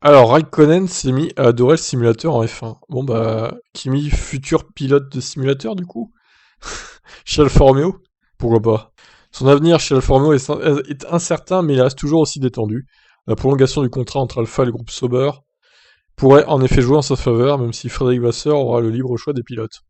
Alors, Raikkonen s'est mis à adorer le simulateur en F1. Bon bah, Kimi, futur pilote de simulateur du coup chez Alfa Romeo? Pourquoi pas? Son avenir chez Alfa Romeo est incertain, mais il reste toujours aussi détendu. La prolongation du contrat entre Alfa et le groupe Sauber pourrait en effet jouer en sa faveur, même si Frédéric Vasseur aura le libre choix des pilotes.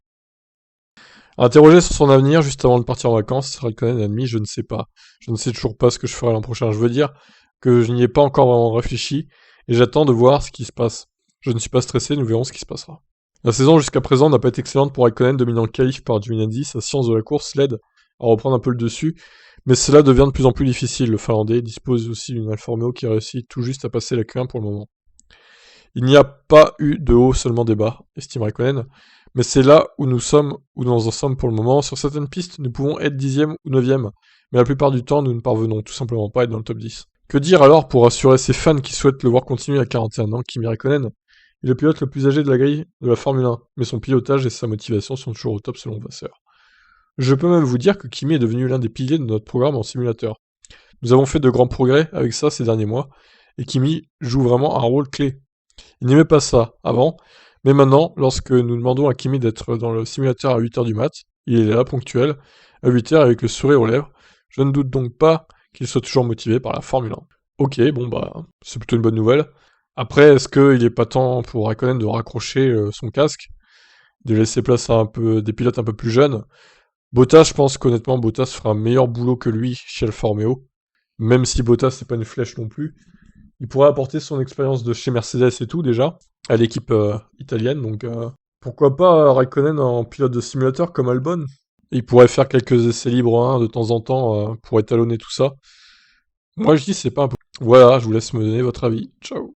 Interrogé sur son avenir juste avant de partir en vacances, Raikkonen a admis: je ne sais pas. Je ne sais toujours pas ce que je ferai l'an prochain. Je veux dire que je n'y ai pas encore vraiment réfléchi, et j'attends de voir ce qui se passe. Je ne suis pas stressé, nous verrons ce qui se passera. La saison jusqu'à présent n'a pas été excellente pour Raikkonen, dominé en qualif par Giovinazzi. Sa science de la course l'aide à reprendre un peu le dessus, mais cela devient de plus en plus difficile. Le Finlandais dispose aussi d'une Alfa Romeo qui réussit tout juste à passer la Q1 pour le moment. Il n'y a pas eu de haut, seulement des bas, estime Raikkonen, mais c'est là où nous en sommes pour le moment. Sur certaines pistes, nous pouvons être 10e ou 9e, mais la plupart du temps, nous ne parvenons tout simplement pas à être dans le top 10. Que dire alors pour rassurer ses fans qui souhaitent le voir continuer à 41 ans? Kimi Raikkonen est le pilote le plus âgé de la grille de la Formule 1, mais son pilotage et sa motivation sont toujours au top selon Vasseur. Je peux même vous dire que Kimi est devenu l'un des piliers de notre programme en simulateur. Nous avons fait de grands progrès avec ça ces derniers mois, et Kimi joue vraiment un rôle clé. Il n'aimait pas ça avant, mais maintenant, lorsque nous demandons à Kimi d'être dans le simulateur à 8h du mat, il est là, ponctuel, à 8h avec le sourire aux lèvres. Je ne doute donc pas qu'il soit toujours motivé par la Formule 1. Ok, bon bah, c'est plutôt une bonne nouvelle. Après, est-ce qu'il est pas temps pour Raikkonen de raccrocher son casque, de laisser place à un peu des pilotes un peu plus jeunes? Bottas, je pense qu'honnêtement, Bottas fera un meilleur boulot que lui chez Alfa Romeo, même si Bottas c'est pas une flèche non plus. Il pourrait apporter son expérience de chez Mercedes et tout déjà, à l'équipe italienne, donc pourquoi pas Raikkonen en pilote de simulateur comme Albon. Il pourrait faire quelques essais libres hein, de temps en temps pour étalonner tout ça. Moi je dis c'est pas un peu... Voilà, je vous laisse me donner votre avis. Ciao.